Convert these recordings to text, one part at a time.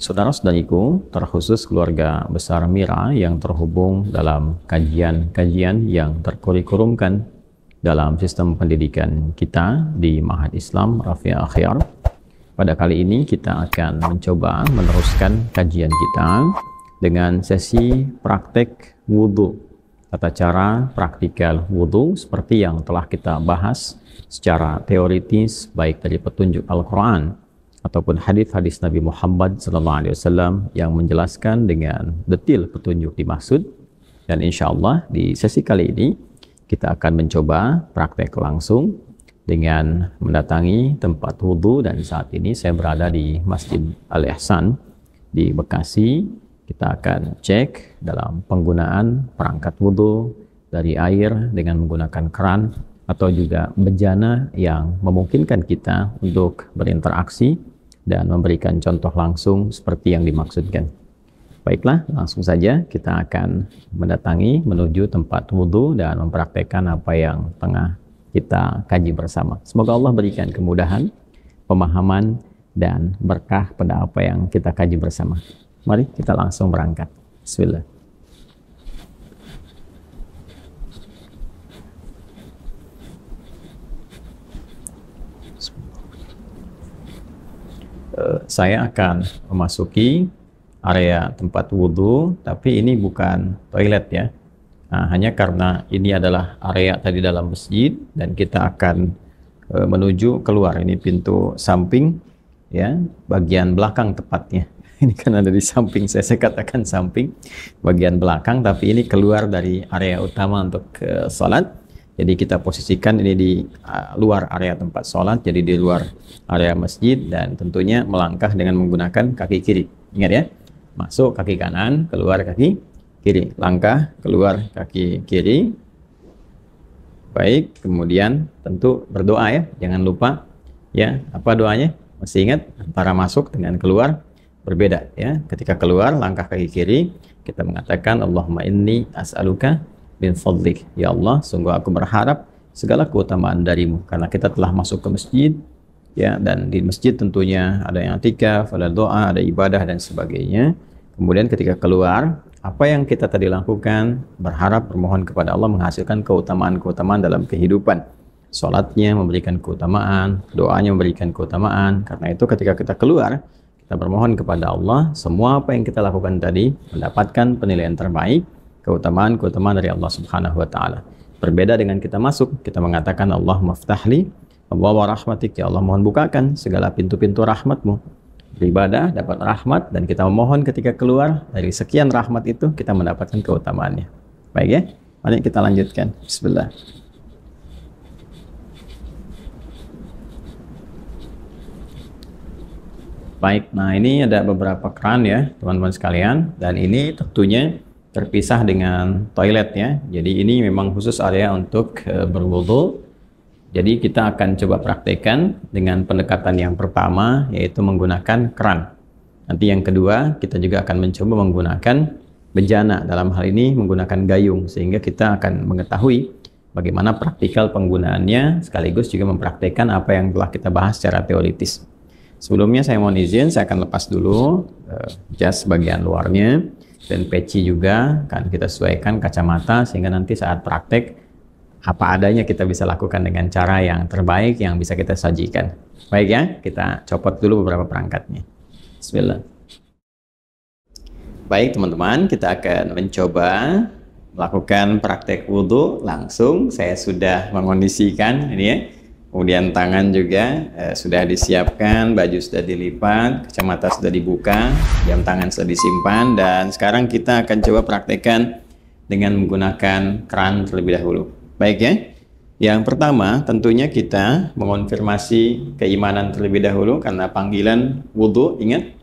Saudara-saudariku, terkhusus keluarga besar Mira yang terhubung dalam kajian-kajian yang terkurikulumkan dalam sistem pendidikan kita di Ma'had Islam Rafi' Akhyar. Pada kali ini kita akan mencoba meneruskan kajian kita dengan sesi praktek wudhu, tata cara praktikal wudhu seperti yang telah kita bahas secara teoritis baik dari petunjuk Al-Quran ataupun hadis-hadis Nabi Muhammad SAW yang menjelaskan dengan detil petunjuk dimaksud. Dan insya Allah di sesi kali ini kita akan mencoba praktek langsung dengan mendatangi tempat wudhu, dan saat ini saya berada di Masjid Al-Ihsan di Bekasi. Kita akan cek dalam penggunaan perangkat wudhu dari air dengan menggunakan keran atau juga bejana yang memungkinkan kita untuk berinteraksi dan memberikan contoh langsung seperti yang dimaksudkan. Baiklah, langsung saja kita akan mendatangi menuju tempat wudhu dan mempraktekkan apa yang tengah kita kaji bersama. Semoga Allah berikan kemudahan, pemahaman, dan berkah pada apa yang kita kaji bersama. Mari kita langsung berangkat. Bismillah. Saya akan memasuki area tempat wudhu, tapi ini bukan toilet ya. Nah, hanya karena ini adalah area tadi dalam masjid dan kita akan menuju keluar. Ini pintu samping ya, bagian belakang tepatnya. Ini kan ada di samping, saya katakan samping, bagian belakang, tapi ini keluar dari area utama untuk sholat. Jadi kita posisikan ini di luar area tempat sholat, jadi di luar area masjid, dan tentunya melangkah dengan menggunakan kaki kiri. Ingat ya, masuk kaki kanan, keluar kaki kiri, langkah keluar kaki kiri. Baik, kemudian tentu berdoa ya, jangan lupa ya. Apa doanya? Masih ingat, antara masuk dengan keluar berbeda ya. Ketika keluar langkah kaki kiri, kita mengatakan Allahumma inni as'aluka bin fadlik, ya Allah, sungguh aku berharap segala keutamaan darimu, karena kita telah masuk ke masjid ya, dan di masjid tentunya ada yang i'tikaf, ada doa, ada ibadah dan sebagainya. Kemudian ketika keluar, apa yang kita tadi lakukan, berharap, bermohon kepada Allah menghasilkan keutamaan-keutamaan dalam kehidupan. Salatnya memberikan keutamaan, doanya memberikan keutamaan. Karena itu ketika kita keluar, kita bermohon kepada Allah, semua apa yang kita lakukan tadi mendapatkan penilaian terbaik, keutamaan-keutamaan dari Allah Subhanahu wa taala. Berbeda dengan kita masuk, kita mengatakan Allahumma ftahli abwaaba rahmatik, ya Allah mohon bukakan segala pintu-pintu rahmatmu. Beribadah dapat rahmat, dan kita memohon ketika keluar dari sekian rahmat itu kita mendapatkan keutamaannya. Baik ya, mari kita lanjutkan. Bismillah. Baik, nah ini ada beberapa keran ya teman-teman sekalian, dan ini tentunya terpisah dengan toilet ya. Jadi ini memang khusus area untuk berwudu. Jadi kita akan coba praktekkan dengan pendekatan yang pertama, yaitu menggunakan keran. Nanti yang kedua kita juga akan mencoba menggunakan bejana, dalam hal ini menggunakan gayung, sehingga kita akan mengetahui bagaimana praktikal penggunaannya, sekaligus juga mempraktekkan apa yang telah kita bahas secara teoritis. Sebelumnya saya mohon izin, saya akan lepas dulu jas bagian luarnya, dan peci juga kan kita sesuaikan, kacamata, sehingga nanti saat praktek apa adanya kita bisa lakukan dengan cara yang terbaik yang bisa kita sajikan. Baik ya, kita copot dulu beberapa perangkatnya. Bismillah. Baik teman-teman, kita akan mencoba melakukan praktek wudhu langsung. Saya sudah mengondisikan ini ya. Kemudian tangan juga sudah disiapkan, baju sudah dilipat, kacamata sudah dibuka, jam tangan sudah disimpan, dan sekarang kita akan coba praktekkan dengan menggunakan keran terlebih dahulu. Baik ya. Yang pertama tentunya kita mengonfirmasi keimanan terlebih dahulu, karena panggilan wudhu ingat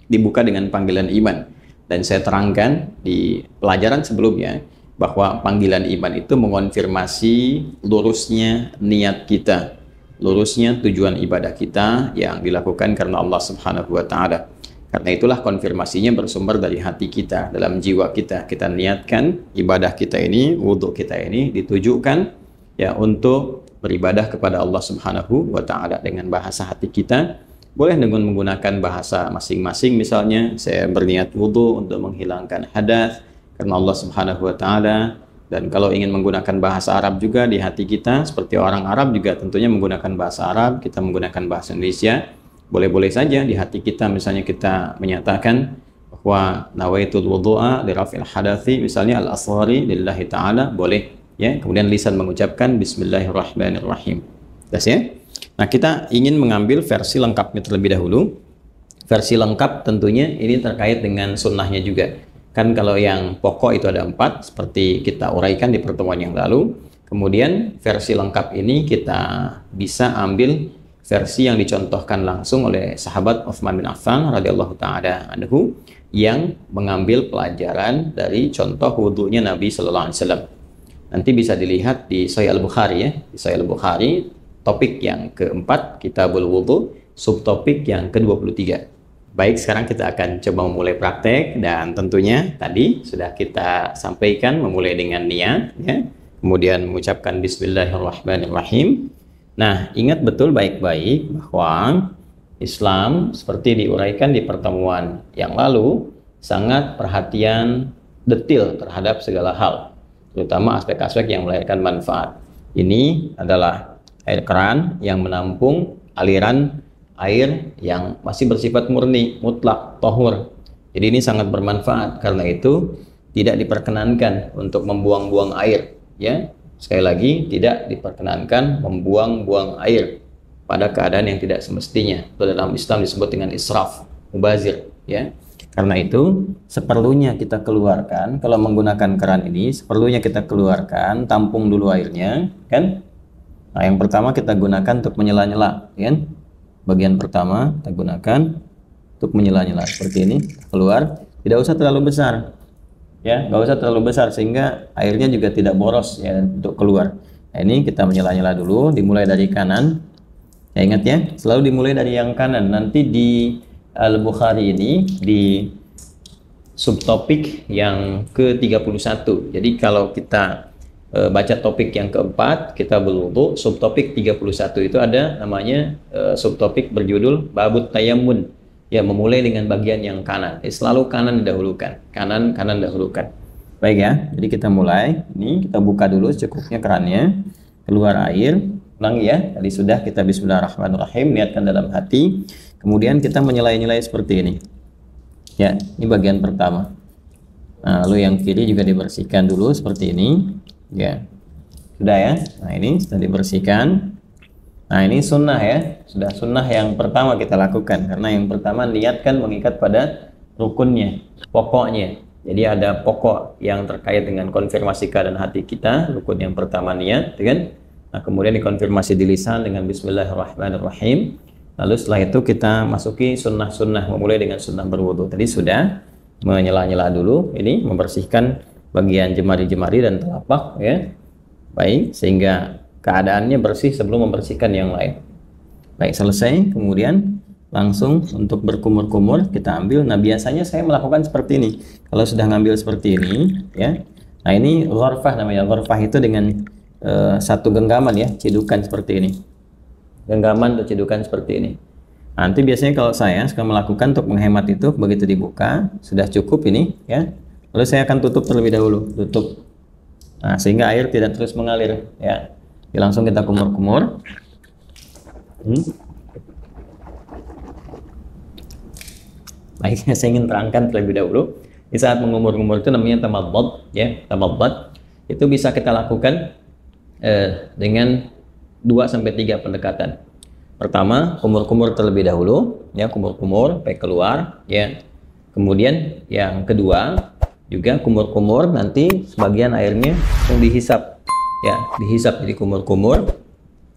dibuka dengan panggilan iman. Dan saya terangkan di pelajaran sebelumnya bahwa panggilan iman itu mengonfirmasi lurusnya niat kita, lurusnya tujuan ibadah kita yang dilakukan karena Allah Subhanahu wa taala. Karena itulah konfirmasinya bersumber dari hati kita, dalam jiwa kita. Kita niatkan ibadah kita ini, wudhu kita ini ditujukan ya untuk beribadah kepada Allah Subhanahu wa taala dengan bahasa hati kita, boleh dengan menggunakan bahasa masing-masing. Misalnya saya berniat wudhu untuk menghilangkan hadas karena Allah Subhanahu wa taala. Dan kalau ingin menggunakan bahasa Arab juga di hati kita, seperti orang Arab juga tentunya menggunakan bahasa Arab, kita menggunakan bahasa Indonesia, boleh-boleh saja di hati kita. Misalnya kita menyatakan bahwa nawaitul wudu'a li raf'il hadathi, misalnya al-asghari lillahi ta'ala, boleh ya. Kemudian lisan mengucapkan bismillahirrahmanirrahim. Jelas ya? Nah, kita ingin mengambil versi lengkapnya terlebih dahulu. Versi lengkap tentunya ini terkait dengan sunnahnya juga. Kan kalau yang pokok itu ada 4, seperti kita uraikan di pertemuan yang lalu. Kemudian versi lengkap ini kita bisa ambil versi yang dicontohkan langsung oleh sahabat Utsman bin Affan radhiyallahu taala anhu, yang mengambil pelajaran dari contoh wudhunya Nabi sallallahu alaihi wasallam. Nanti bisa dilihat di Sahih Al-Bukhari ya. Di Sahih Al-Bukhari topik yang keempat, Kitabul Wudhu, subtopik yang ke-23. Baik, sekarang kita akan coba memulai praktek, dan tentunya tadi sudah kita sampaikan memulai dengan niat ya. Kemudian mengucapkan bismillahirrahmanirrahim. Nah, ingat betul baik-baik bahwa Islam seperti diuraikan di pertemuan yang lalu sangat perhatian detil terhadap segala hal, terutama aspek-aspek yang melahirkan manfaat. Ini adalah air keran yang menampung aliran air yang masih bersifat murni, mutlak, tohur. Jadi ini sangat bermanfaat. Karena itu tidak diperkenankan untuk membuang-buang air ya. Sekali lagi, tidak diperkenankan membuang-buang air pada keadaan yang tidak semestinya. Itu dalam Islam disebut dengan israf, mubazir ya. Karena itu seperlunya kita keluarkan, kalau menggunakan keran ini seperlunya kita keluarkan, tampung dulu airnya kan. Nah, yang pertama kita gunakan untuk menyela-nyela kan. Bagian pertama kita gunakan untuk menyela-nyela seperti ini, keluar. Tidak usah terlalu besar ya, nggak usah terlalu besar sehingga airnya juga tidak boros ya untuk keluar. Nah, ini kita menyela-nyela dulu, dimulai dari kanan ya. Ingat ya, selalu dimulai dari yang kanan. Nanti di Al-Bukhari ini di subtopik yang ke-31. Jadi kalau kita baca topik yang keempat, Kitabul Wudhu, subtopik 31 itu ada namanya subtopik berjudul Babut Tayammun ya, memulai dengan bagian yang kanan. Selalu kanan didahulukan, kanan dahulukan. Baik ya, jadi kita mulai. Ini kita buka dulu secukupnya kerannya, keluar air. Ulangi ya, tadi sudah kita bismillahirrahmanirrahim, niatkan dalam hati. Kemudian kita menyelai-nyelai seperti ini ya. Ini bagian pertama. Nah, lalu yang kiri juga dibersihkan dulu seperti ini ya, sudah ya. Nah, ini sudah dibersihkan. Nah, ini sunnah ya, sudah sunnah yang pertama kita lakukan, karena yang pertama niatkan mengikat pada rukunnya, pokoknya. Jadi ada pokok yang terkait dengan konfirmasi keadaan hati kita. Rukun yang pertama niat kan. Nah, kemudian dikonfirmasi di lisan dengan bismillahirrahmanirrahim. Lalu setelah itu kita masuki sunnah-sunnah, memulai dengan sunnah berwudu. Tadi sudah menyela-nyela dulu, ini membersihkan bagian jemari-jemari dan telapak ya. Baik, sehingga keadaannya bersih sebelum membersihkan yang lain. Baik, selesai. Kemudian langsung untuk berkumur-kumur kita ambil. Nah, biasanya saya melakukan seperti ini. Kalau sudah ngambil seperti ini ya. Nah, ini ghurfah namanya. Ghurfah itu dengan satu genggaman ya, cidukan seperti ini. Genggaman atau cidukan seperti ini. Nanti biasanya kalau saya suka melakukan untuk menghemat itu, begitu dibuka sudah cukup ini ya. Lalu saya akan tutup terlebih dahulu, tutup. Nah, sehingga air tidak terus mengalir ya. Jadi langsung kita kumur-kumur. Baik, saya ingin terangkan terlebih dahulu. Di saat mengumur-ngumur itu namanya tamadhad ya. Tamadhad itu bisa kita lakukan dengan 2-3 pendekatan. Pertama, kumur-kumur terlebih dahulu ya, kumur-kumur sampai keluar ya. Kemudian yang kedua juga kumur-kumur, nanti sebagian airnya langsung dihisap ya, dihisap. Jadi kumur-kumur,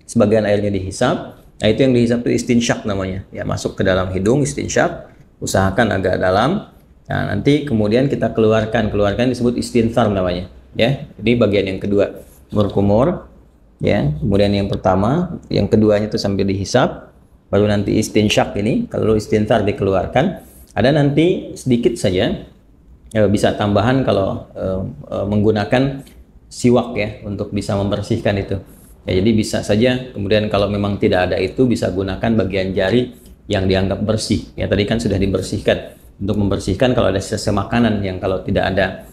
sebagian airnya dihisap. Nah, itu yang dihisap itu istinsyak namanya ya, masuk ke dalam hidung, istinsyak, usahakan agak dalam. Nah, nanti kemudian kita keluarkan disebut istinthar namanya ya. Jadi bagian yang kedua kumur-kumur ya, kemudian yang pertama, yang keduanya itu sambil dihisap, baru nanti istinsyak ini, kalau istinthar dikeluarkan. Ada nanti sedikit saja bisa tambahan kalau menggunakan siwak ya, untuk bisa membersihkan itu ya. Jadi bisa saja kemudian kalau memang tidak ada itu, bisa gunakan bagian jari yang dianggap bersih. Ya tadi kan sudah dibersihkan. Untuk membersihkan kalau ada sisa makanan yang kalau tidak ada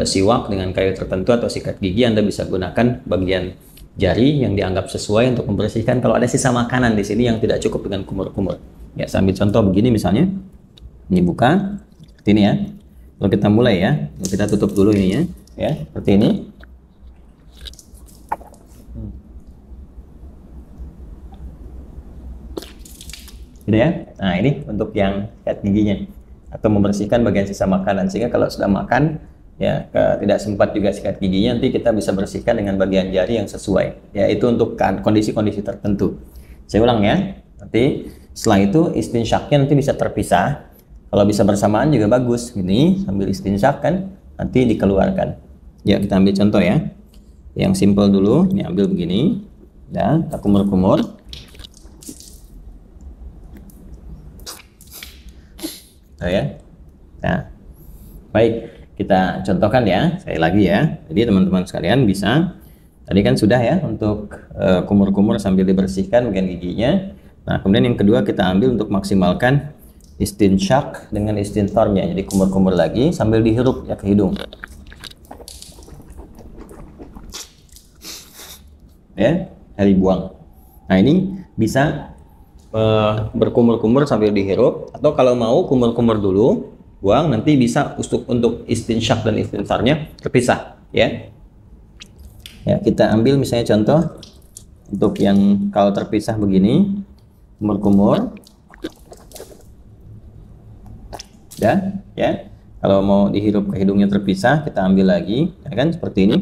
siwak dengan kayu tertentu atau sikat gigi, Anda bisa gunakan bagian jari yang dianggap sesuai untuk membersihkan kalau ada sisa makanan di sini yang tidak cukup dengan kumur-kumur. Ya, sambil contoh begini misalnya. Ini buka seperti ini ya. Kalau kita mulai ya, kita tutup dulu ininya ya, seperti ini. Gitu ya. Nah, ini untuk yang sikat giginya atau membersihkan bagian sisa makanan, sehingga kalau sudah makan ya tidak sempat juga sikat giginya, nanti kita bisa bersihkan dengan bagian jari yang sesuai. Ya, itu untuk kondisi-kondisi tertentu. Saya ulang ya. Nanti setelah itu istinsyaknya nanti bisa terpisah. Kalau bisa bersamaan juga bagus. Ini sambil istinsyak kan nanti dikeluarkan. Ya, kita ambil contoh ya. Yang simple dulu. Ini ambil begini. Ya, kita kumur-kumur. Nah, ya. Nah, baik, kita contohkan ya. Sekali lagi ya. Jadi teman-teman sekalian bisa. Tadi kan sudah ya untuk kumur-kumur sambil dibersihkan bagian giginya. Nah, kemudian yang kedua kita ambil untuk maksimalkan istinsyak dengan istinsornya. Jadi kumur-kumur lagi sambil dihirup ya ke hidung. Ya, dari buang. Nah, ini bisa berkumur-kumur sambil dihirup, atau kalau mau kumur-kumur dulu, buang, nanti bisa untuk istinsyak dan istinsarnya terpisah ya. Ya, kita ambil misalnya contoh untuk yang kalau terpisah begini, kumur-kumur. Dan ya, kalau mau dihirup ke hidungnya terpisah, kita ambil lagi, ya kan, seperti ini.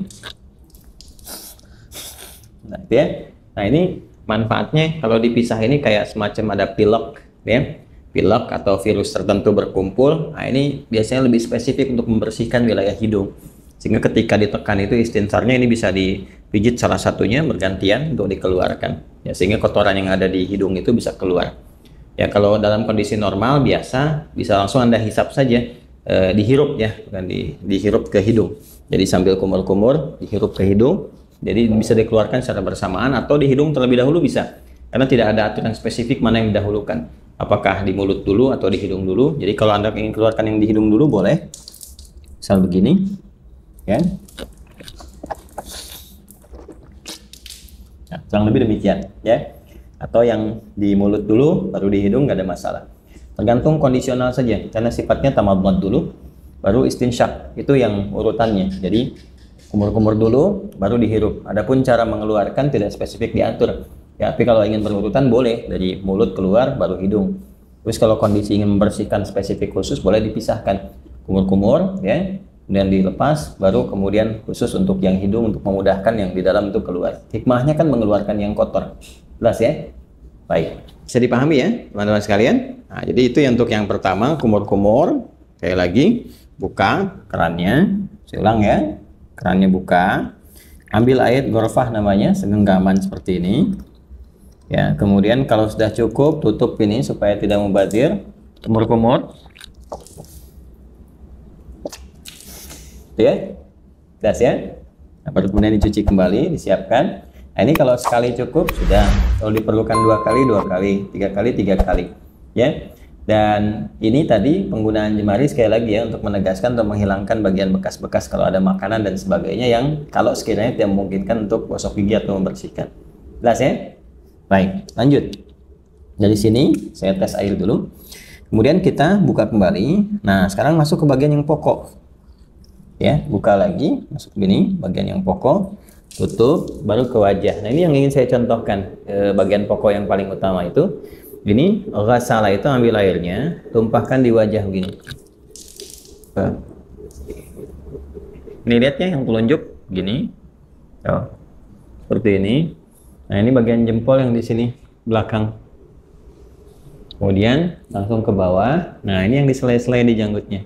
Nah, ya. Nah, ini manfaatnya kalau dipisah ini kayak semacam ada pilek, ya. Pilek atau virus tertentu berkumpul. Nah, ini biasanya lebih spesifik untuk membersihkan wilayah hidung. Sehingga ketika ditekan itu istinsarnya ini bisa dipijit salah satunya bergantian untuk dikeluarkan. Ya, sehingga kotoran yang ada di hidung itu bisa keluar. Ya, kalau dalam kondisi normal biasa bisa langsung Anda hisap saja, dihirup ya, bukan dihirup ke hidung. Jadi sambil kumur-kumur dihirup ke hidung. Jadi bisa dikeluarkan secara bersamaan atau di hidung terlebih dahulu bisa. Karena tidak ada aturan spesifik mana yang didahulukan. Apakah di mulut dulu atau di hidung dulu. Jadi kalau Anda ingin keluarkan yang di hidung dulu boleh. Misal begini. Ya. Nah, kurang lebih demikian ya. Atau yang di mulut dulu baru di hidung, nggak ada masalah. Tergantung kondisional saja. Karena sifatnya tamadmad dulu baru istinsyak. Itu yang urutannya. Jadi kumur-kumur dulu, baru dihirup. Adapun cara mengeluarkan tidak spesifik diatur. Ya, tapi kalau ingin berurutan boleh dari mulut keluar, baru hidung. Terus kalau kondisi ingin membersihkan spesifik khusus, boleh dipisahkan. Kumur-kumur, ya, kemudian dilepas, baru kemudian khusus untuk yang hidung untuk memudahkan yang di dalam itu keluar. Hikmahnya kan mengeluarkan yang kotor. Jelas ya? Baik. Bisa dipahami ya, teman-teman sekalian? Nah, jadi itu untuk yang pertama, kumur-kumur. Sekali lagi, buka kerannya. Saya ulang ya. Kerannya buka, ambil air gorfah namanya, segenggaman seperti ini ya. Kemudian kalau sudah cukup, tutup ini supaya tidak mubazir, kumur-kumur ya, jelas ya. Nah, baru kemudian dicuci kembali, disiapkan. Nah, ini kalau sekali cukup sudah, kalau diperlukan 2 kali 2 kali, 3 kali 3 kali ya. Dan ini tadi penggunaan jemari sekali lagi ya, untuk menegaskan atau menghilangkan bagian bekas-bekas kalau ada makanan dan sebagainya yang kalau sekiranya tidak memungkinkan untuk gosok gigi atau membersihkan. Jelas ya? Baik, lanjut. Dari sini saya tes air dulu. Kemudian kita buka kembali. Nah, sekarang masuk ke bagian yang pokok. Ya, buka lagi, masuk begini, bagian yang pokok, tutup, baru ke wajah. Nah, ini yang ingin saya contohkan, bagian pokok yang paling utama itu. Ini ghasala itu ambil airnya, tumpahkan di wajah begini. Ini lihatnya yang telunjuk gini. Oh, seperti ini. Nah, ini bagian jempol yang di sini belakang. Kemudian langsung ke bawah. Nah, ini yang diselai-selai di janggutnya.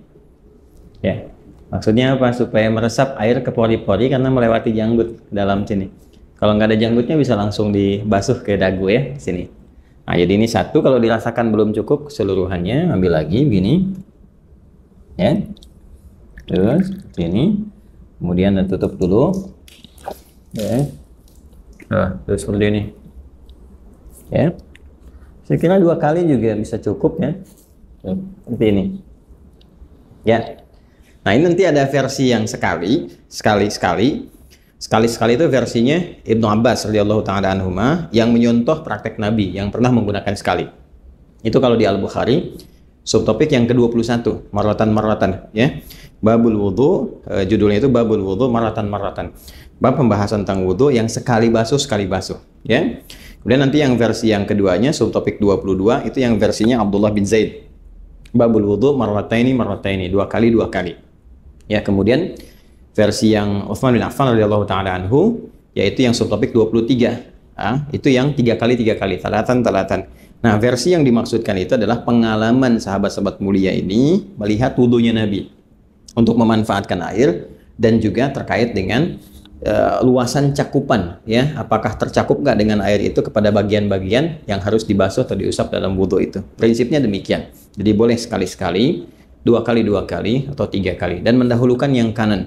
Ya. Maksudnya apa? Supaya meresap air ke pori-pori karena melewati janggut ke dalam sini. Kalau nggak ada janggutnya bisa langsung dibasuh ke dagu ya, di sini. Nah, jadi ini satu, kalau dirasakan belum cukup keseluruhannya, ambil lagi begini. Ya. Terus seperti ini. Kemudian tutup dulu. Ya. Nah, terus seperti ini. Ya. Saya kira 2 kali juga bisa cukup ya. Seperti ini. Ya. Nah, ini nanti ada versi yang sekali itu versinya Ibnu Abbas radhiyallahu taala anhuma yang menyontoh praktek Nabi yang pernah menggunakan sekali. Itu kalau di Al-Bukhari, subtopik yang ke-21, marratan ya. Babul wudu, judulnya itu Babul wudu marratan. Bab pembahasan tentang wudu yang sekali basuh ya. Kemudian nanti yang versi yang keduanya, subtopik 22, itu yang versinya Abdullah bin Zaid. Babul wudu marrataini, 2 kali. Ya, kemudian versi yang Utsman bin Affan radhiyallahu taala anhu, yaitu yang subtopik 23. Itu yang 3 kali, talatan. Nah, versi yang dimaksudkan itu adalah pengalaman sahabat-sahabat mulia ini melihat wudunya Nabi untuk memanfaatkan air dan juga terkait dengan luasan cakupan, ya, apakah tercakup nggak dengan air itu kepada bagian-bagian yang harus dibasuh atau diusap dalam wudhu itu. Prinsipnya demikian. Jadi boleh sekali-sekali, 2 kali, atau 3 kali, dan mendahulukan yang kanan.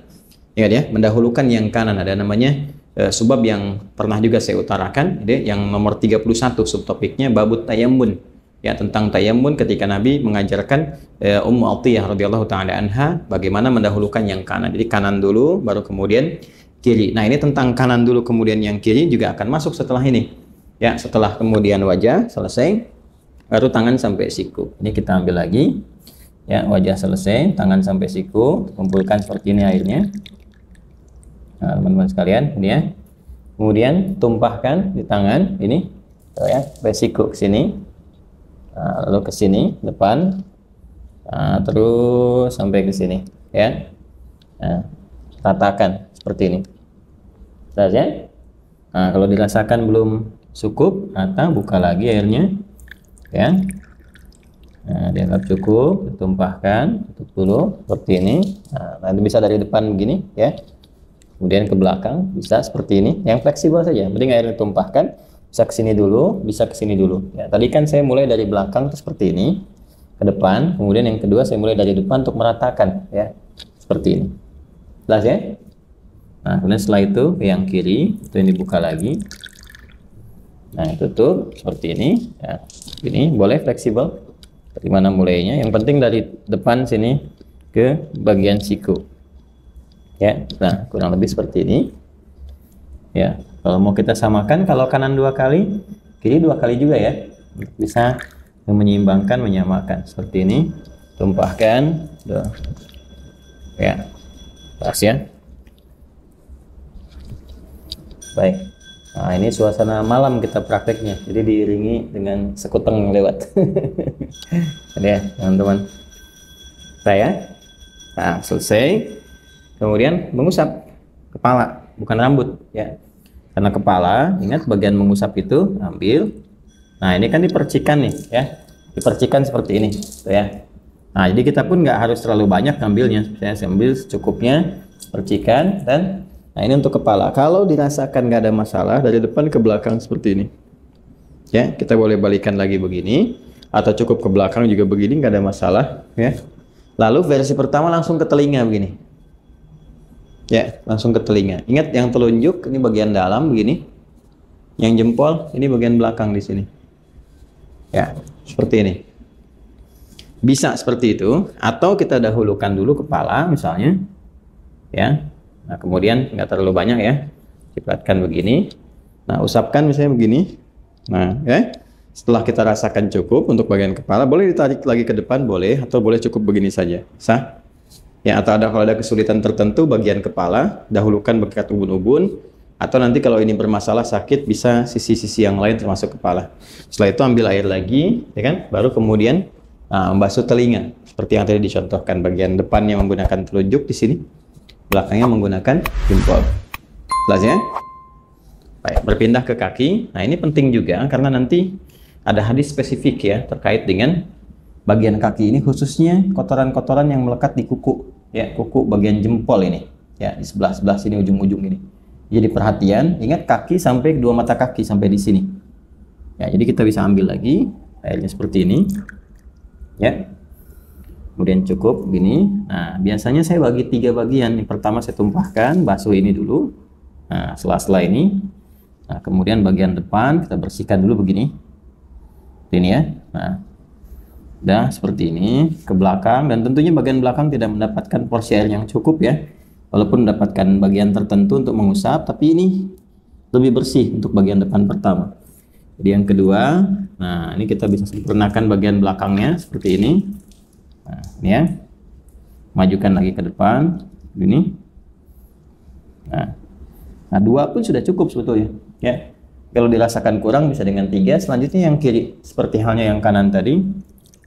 Ya, mendahulukan yang kanan. Ada namanya sebab yang pernah juga saya utarakan, yang nomor 31 subtopiknya babut tayammun. Ya, tentang tayammun ketika Nabi mengajarkan Ummu Atiyah radhiyallahu taala anha bagaimana mendahulukan yang kanan. Jadi kanan dulu baru kemudian kiri. Nah, ini tentang kanan dulu kemudian yang kiri juga akan masuk setelah ini. Ya, setelah kemudian wajah selesai, baru tangan sampai siku. Ini kita ambil lagi. Ya, wajah selesai, tangan sampai siku, kumpulkan seperti ini airnya. Nah, teman-teman sekalian, ini ya. Kemudian tumpahkan di tangan ini, ya, sampai siku ke sini. Nah, lalu ke sini depan. Nah, terus sampai ke sini, ya. Nah, ratakan seperti ini. Saja. Nah, kalau dirasakan belum cukup, rata, buka lagi airnya, ya. Nah, dianggap cukup, ditumpahkan, tutup dulu seperti ini. Nah, nanti bisa dari depan begini, ya. Kemudian ke belakang bisa seperti ini. Yang fleksibel saja. Penting airnya ditumpahkan, bisa ke sini dulu, bisa ke sini dulu. Ya, tadi kan saya mulai dari belakang seperti ini ke depan. Kemudian yang kedua saya mulai dari depan untuk meratakan, ya, seperti ini. Jelas ya? Nah, kemudian setelah itu yang kiri itu yang dibuka lagi. Nah, tutup seperti ini. Ya, ini boleh fleksibel. Dari mana mulainya? Yang penting dari depan sini ke bagian siku. Ya, nah kurang lebih seperti ini. Ya, kalau mau kita samakan, kalau kanan 2 kali, kiri 2 kali juga ya. Bisa menyeimbangkan, menyamakan seperti ini. Tumpahkan, ya, pas ya. Baik. Nah, ini suasana malam kita prakteknya, jadi diiringi dengan sekuteng yang lewat. Ya, teman-teman. Saya, nah selesai. Kemudian mengusap kepala, bukan rambut, ya. Karena kepala, ingat bagian mengusap itu ambil. Nah, ini kan dipercikan nih, ya. Dipercikan seperti ini, tuh ya. Nah, jadi kita pun nggak harus terlalu banyak ngambilnya. Saya ambil secukupnya, percikan, dan nah ini untuk kepala. Kalau dirasakan nggak ada masalah, dari depan ke belakang seperti ini. Ya, kita boleh balikan lagi begini, atau cukup ke belakang juga begini, nggak ada masalah. Ya. Lalu versi pertama langsung ke telinga begini. Ya, langsung ke telinga. Ingat yang telunjuk ini bagian dalam begini. Yang jempol ini bagian belakang di sini. Ya, seperti ini. Bisa seperti itu, atau kita dahulukan dulu kepala misalnya. Ya. Nah, kemudian nggak terlalu banyak ya, cipratkan begini. Nah, usapkan misalnya begini. Nah, ya, setelah kita rasakan cukup untuk bagian kepala, boleh ditarik lagi ke depan, boleh, atau boleh cukup begini saja, sah. Ya, atau kalau ada kesulitan tertentu bagian kepala, dahulukan bekat ubun-ubun, atau nanti kalau ini bermasalah sakit bisa sisi-sisi yang lain termasuk kepala. Setelah itu ambil air lagi, ya kan, baru kemudian membasuh telinga, seperti yang tadi dicontohkan. Bagian depannya menggunakan telunjuk di sini. Belakangnya menggunakan jempol. Jelas ya? Baik, berpindah ke kaki. Nah, ini penting juga karena nanti ada hadis spesifik ya terkait dengan bagian kaki ini, khususnya kotoran-kotoran yang melekat di kuku, ya, kuku bagian jempol ini, ya, di sebelah-sebelah sini, ujung-ujung ini. Jadi perhatian, ingat kaki sampai kedua mata kaki sampai di sini. Ya, jadi kita bisa ambil lagi airnya seperti ini. Ya. Kemudian cukup gini. Nah, biasanya saya bagi 3 bagian. Yang pertama saya tumpahkan, basuh ini dulu. Nah, setelah ini, nah, kemudian bagian depan kita bersihkan dulu begini. ini ya. Nah, udah seperti ini ke belakang, dan tentunya bagian belakang tidak mendapatkan porsi air yang cukup ya. Walaupun mendapatkan bagian tertentu untuk mengusap, tapi ini lebih bersih untuk bagian depan pertama. Jadi yang kedua, nah ini kita bisa sempurnakan bagian belakangnya seperti ini. Nah, ini ya. Majukan lagi ke depan, ini. Nah, 2 pun sudah cukup sebetulnya ya. Kalau dirasakan kurang bisa dengan 3. Selanjutnya yang kiri seperti halnya yang kanan tadi,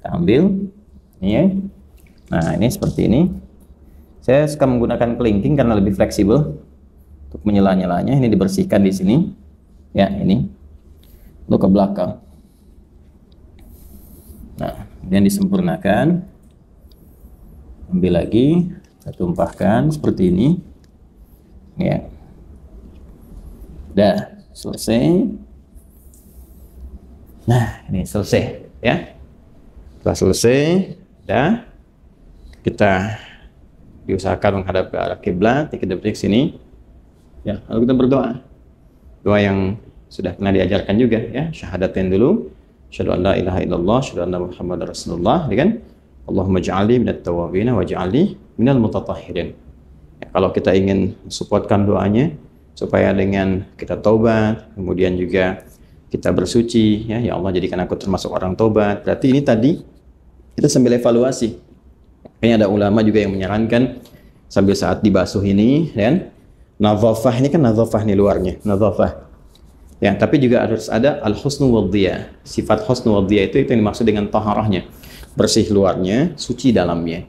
kita ambil ini ya. Nah, ini seperti ini. Saya suka menggunakan kelingking karena lebih fleksibel untuk menyela-nyelanya. Ini dibersihkan di sini ya, ini lalu ke belakang. Nah, kemudian disempurnakan, ambil lagi, kita tumpahkan seperti ini ya. Udah selesai. Nah, ini selesai ya. Setelah selesai, udah, kita diusahakan menghadap ke arah kiblat, kita berdiri sini ya, lalu kita berdoa. Doa yang sudah pernah diajarkan juga ya, syahadatain dulu, asyhadu an la ilaha illallah, asyhadu anna muhammadar rasulullah, ya kan? Allahumma ja'alni minat tawwabin wa ja'alni minal mutatahhirin. Ya, kalau kita ingin supportkan doanya supaya dengan kita taubat, kemudian juga kita bersuci ya, ya Allah jadikan aku termasuk orang taubat. Berarti ini tadi kita sambil evaluasi. Kayaknya ada ulama juga yang menyarankan sambil saat dibasuh ini, dan nadhafah ini kan nadhafah nih luarnya, nadhafah. Ya, tapi juga harus ada al-husnu wadhiyah. Sifat husnu wadhiyah itu yang dimaksud dengan taharahnya. Bersih luarnya, suci dalamnya.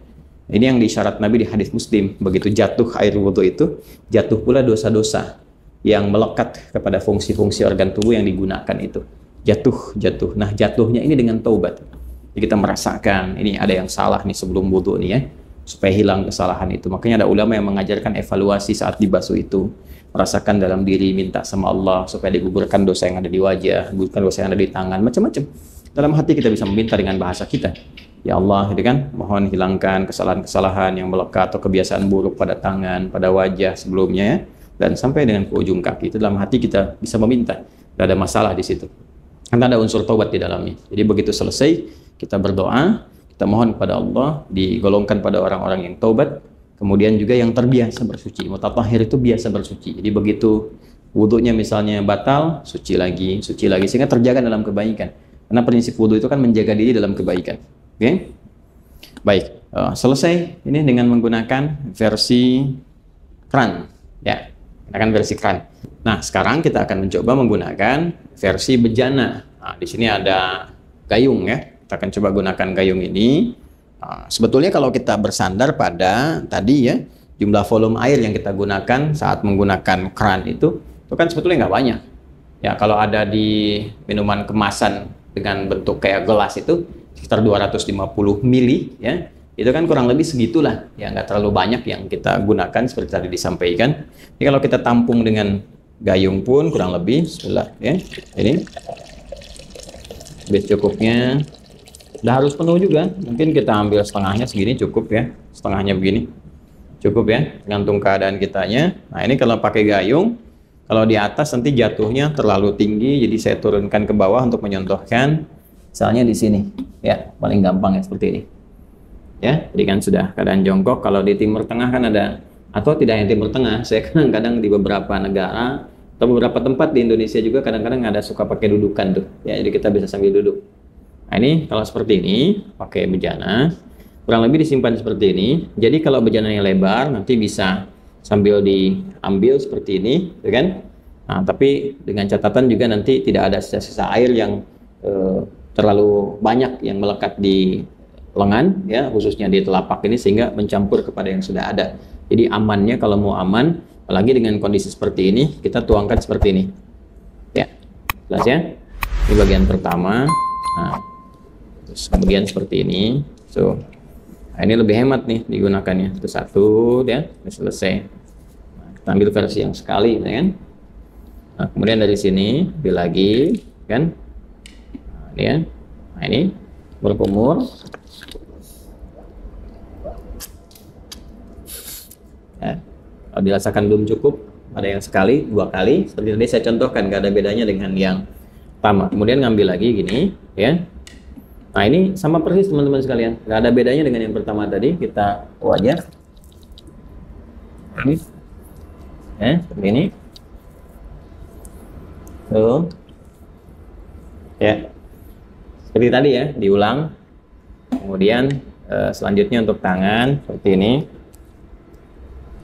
Ini yang diisyarat Nabi di hadis Muslim. Begitu jatuh air wudhu itu, jatuh pula dosa-dosa yang melekat kepada fungsi-fungsi organ tubuh yang digunakan itu. Jatuh. Nah, jatuhnya ini dengan taubat. Jadi kita merasakan ini ada yang salah nih sebelum wudhu nih ya, supaya hilang kesalahan itu. Makanya ada ulama yang mengajarkan evaluasi saat dibasuh itu. Merasakan dalam diri, minta sama Allah supaya digugurkan dosa yang ada di wajah, digugurkan dosa yang ada di tangan, macam-macam. Dalam hati kita bisa meminta dengan bahasa kita. Ya Allah, gitu kan, mohon hilangkan kesalahan-kesalahan yang melekat atau kebiasaan buruk pada tangan, pada wajah sebelumnya, dan sampai dengan ke ujung kaki. Itu dalam hati kita bisa meminta. Tidak ada masalah di situ. Karena ada unsur taubat di dalamnya. Jadi begitu selesai, kita berdoa, kita mohon kepada Allah, digolongkan pada orang-orang yang taubat, kemudian juga yang terbiasa bersuci. Mutatahhir itu biasa bersuci. Jadi begitu wudhunya misalnya batal, suci lagi, sehingga terjaga dalam kebaikan. Karena prinsip wudhu itu kan menjaga diri dalam kebaikan. Oke, baik. Selesai ini dengan menggunakan versi kran, ya, gunakan versi kran. Nah, sekarang kita akan mencoba menggunakan versi bejana. Nah, di sini ada gayung ya. Kita akan coba gunakan gayung ini. Sebetulnya kalau kita bersandar pada tadi ya, jumlah volume air yang kita gunakan saat menggunakan kran itu kan sebetulnya nggak banyak. Ya, kalau ada di minuman kemasan dengan bentuk kayak gelas itu sekitar 250 mili ya, itu kan kurang lebih segitulah ya, nggak terlalu banyak yang kita gunakan seperti tadi disampaikan. Jadi kalau kita tampung dengan gayung pun kurang lebih, bismillah ya, ini cukupnya. Udah harus penuh juga, mungkin kita ambil setengahnya segini cukup ya, setengahnya begini cukup ya, tergantung keadaan kitanya. Nah, ini kalau pakai gayung, kalau di atas nanti jatuhnya terlalu tinggi, jadi saya turunkan ke bawah untuk menyontohkan. Misalnya di sini ya, paling gampang ya seperti ini ya. Jadi kan sudah keadaan jongkok. Kalau di Timur Tengah kan ada, atau tidak yang Timur Tengah, saya kadang-kadang di beberapa negara atau beberapa tempat di Indonesia juga kadang-kadang ada suka pakai dudukan tuh ya, jadi kita bisa sambil duduk. Nah, ini kalau seperti ini pakai bejana kurang lebih disimpan seperti ini. Jadi kalau bejananya lebar nanti bisa sambil diambil seperti ini, ya kan? Nah, tapi dengan catatan juga nanti tidak ada sisa-sisa air yang terlalu banyak yang melekat di lengan ya, khususnya di telapak ini, sehingga mencampur kepada yang sudah ada. Jadi amannya kalau mau aman, apalagi dengan kondisi seperti ini, kita tuangkan seperti ini ya, jelas ya. Ini bagian pertama. Nah, terus kemudian seperti ini. Nah, ini lebih hemat nih digunakannya. Itu satu ya, udah selesai. Nah, kita ambil versi yang sekali ya kan. Nah, kemudian dari sini ambil lagi kan. Nah, ini ya. Nah, ini berkumur. Ya, kalau dirasakan belum cukup, ada yang sekali, 2 kali. Seperti tadi saya contohkan, nggak ada bedanya dengan yang pertama. Kemudian ngambil lagi gini, ya. Nah ini sama persis teman-teman sekalian, nggak ada bedanya dengan yang pertama tadi. Kita wajah, ini, ya, seperti ini, tuh, ya, seperti tadi ya, diulang. Kemudian selanjutnya untuk tangan seperti ini,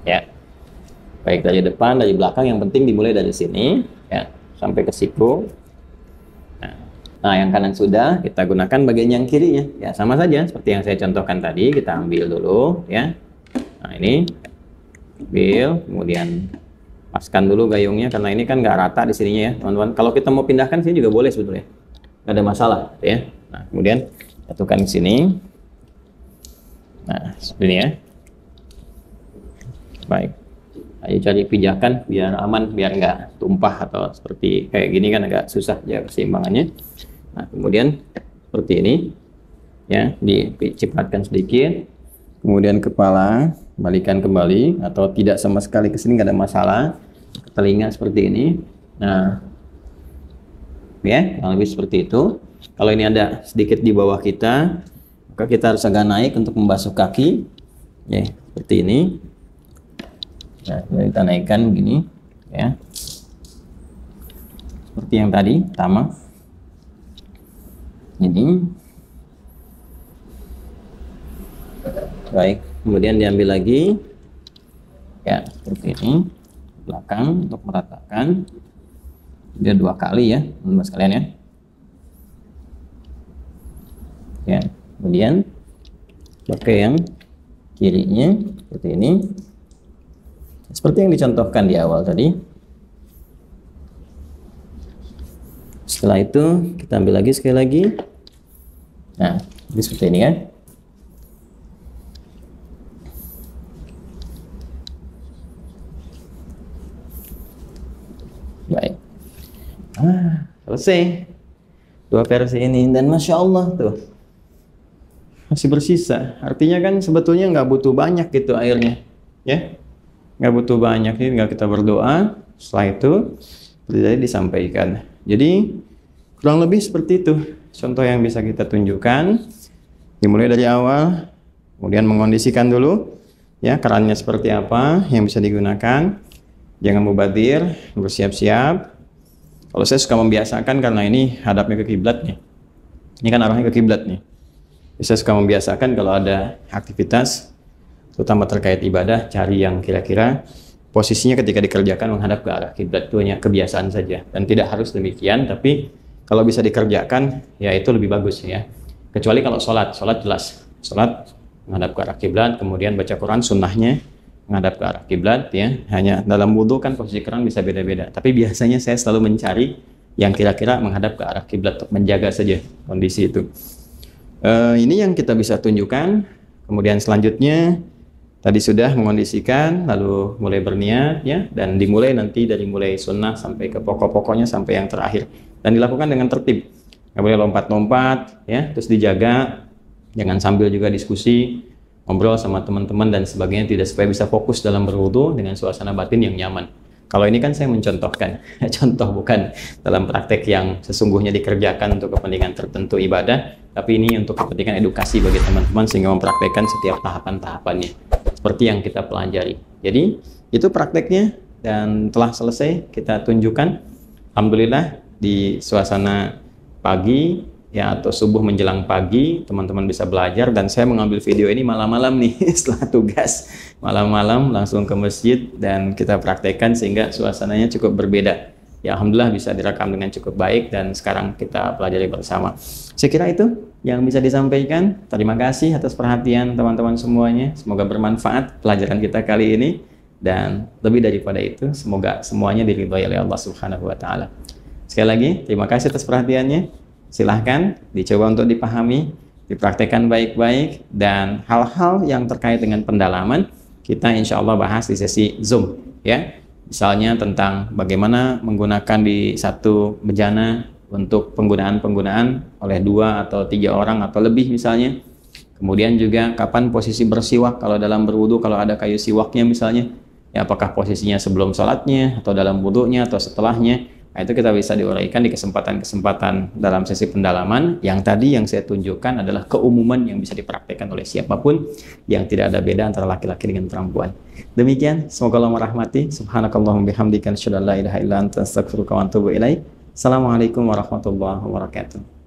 ya, baik dari depan, dari belakang, yang penting dimulai dari sini, ya, sampai ke siku. Nah, yang kanan sudah, kita gunakan bagian yang kirinya. Ya, sama saja seperti yang saya contohkan tadi. Kita ambil dulu, ya. Nah, ini ambil, kemudian paskan dulu gayungnya karena ini kan nggak rata di sininya ya, teman-teman. Kalau kita mau pindahkan sini juga boleh sebetulnya, nggak ada masalah, ya. Nah, kemudian satukan ke sini. Nah, seperti ini ya. Baik. Ayo cari pijakan biar aman, biar nggak tumpah atau seperti kayak gini kan agak susah ya keseimbangannya. Nah, kemudian seperti ini, ya, dicipratkan sedikit. Kemudian kepala, balikan kembali atau tidak sama sekali ke sini, nggak ada masalah. Telinga seperti ini. Nah, ya, kurang lebih seperti itu. Kalau ini ada sedikit di bawah kita, maka kita harus agak naik untuk membasuh kaki. Ya, seperti ini. Nah, kita naikkan begini, ya, seperti yang tadi, pertama. Ini, baik. Kemudian diambil lagi, ya, seperti ini, belakang untuk meratakan. Dia 2 kali ya, teman-teman sekalian ya. Ya, kemudian pakai yang kirinya seperti ini. Seperti yang dicontohkan di awal tadi. Setelah itu kita ambil lagi sekali lagi. Nah, ini seperti ini kan. Baik. Selesai. 2 versi ini dan Masya Allah tuh. Masih bersisa. Artinya kan sebetulnya nggak butuh banyak gitu airnya. Ya. Nggak butuh banyak, ini tinggal kita berdoa. Setelah itu seperti disampaikan. Jadi kurang lebih seperti itu contoh yang bisa kita tunjukkan. Dimulai dari awal, kemudian mengondisikan dulu ya kerannya seperti apa yang bisa digunakan. Jangan mubadir, bersiap-siap. Kalau saya suka membiasakan karena ini hadapnya ke kiblat nih. Ini kan arahnya ke kiblat nih. Saya suka membiasakan kalau ada aktivitas terutama terkait ibadah, cari yang kira-kira posisinya ketika dikerjakan menghadap ke arah kiblat. Itu hanya kebiasaan saja dan tidak harus demikian, tapi kalau bisa dikerjakan ya itu lebih bagus ya. Kecuali kalau sholat jelas, sholat menghadap ke arah kiblat, kemudian baca Quran sunnahnya menghadap ke arah kiblat ya. Hanya dalam wudhu kan posisi keran bisa beda-beda, tapi biasanya saya selalu mencari yang kira-kira menghadap ke arah kiblat untuk menjaga saja kondisi itu. Ini yang kita bisa tunjukkan. Kemudian selanjutnya tadi sudah mengondisikan, lalu mulai berniat ya, dan dimulai nanti dari mulai sunnah sampai ke pokok-pokoknya sampai yang terakhir, dan dilakukan dengan tertib, nggak boleh lompat-lompat ya, terus dijaga, jangan sambil juga diskusi, ngobrol sama teman-teman dan sebagainya, tidak, supaya bisa fokus dalam berwudu dengan suasana batin yang nyaman. Kalau ini kan saya mencontohkan, contoh bukan dalam praktek yang sesungguhnya dikerjakan untuk kepentingan tertentu ibadah, tapi ini untuk kepentingan edukasi bagi teman-teman sehingga mempraktekkan setiap tahapan-tahapannya seperti yang kita pelajari. Jadi itu prakteknya dan telah selesai kita tunjukkan. Alhamdulillah di suasana pagi ya atau subuh menjelang pagi teman-teman bisa belajar, dan saya mengambil video ini malam-malam nih setelah tugas, malam-malam langsung ke masjid dan kita praktekkan sehingga suasananya cukup berbeda. Ya alhamdulillah bisa direkam dengan cukup baik dan sekarang kita pelajari bersama. Saya kira itu yang bisa disampaikan. Terima kasih atas perhatian teman-teman semuanya. Semoga bermanfaat pelajaran kita kali ini, dan lebih daripada itu semoga semuanya diridhoi oleh Allah Subhanahu wa taala. Sekali lagi terima kasih atas perhatiannya. Silahkan dicoba untuk dipahami, dipraktekkan baik-baik, dan hal-hal yang terkait dengan pendalaman kita insya Allah bahas di sesi Zoom ya. Misalnya tentang bagaimana menggunakan di satu bejana untuk penggunaan oleh 2 atau 3 orang atau lebih misalnya. Kemudian juga kapan posisi bersiwak kalau dalam berwudu, kalau ada kayu siwaknya misalnya, ya apakah posisinya sebelum sholatnya atau dalam wudunya atau setelahnya. Nah, itu kita bisa diuraikan di kesempatan-kesempatan dalam sesi pendalaman. Yang tadi yang saya tunjukkan adalah keumuman yang bisa dipraktekkan oleh siapapun, yang tidak ada beda antara laki-laki dengan perempuan. Demikian, semoga Allah merahmati. Subhanakallahumma bihamdika asyhadu an la ilaha illa anta astaghfiruka wa atubu ilaik. Assalamualaikum warahmatullahi wabarakatuh.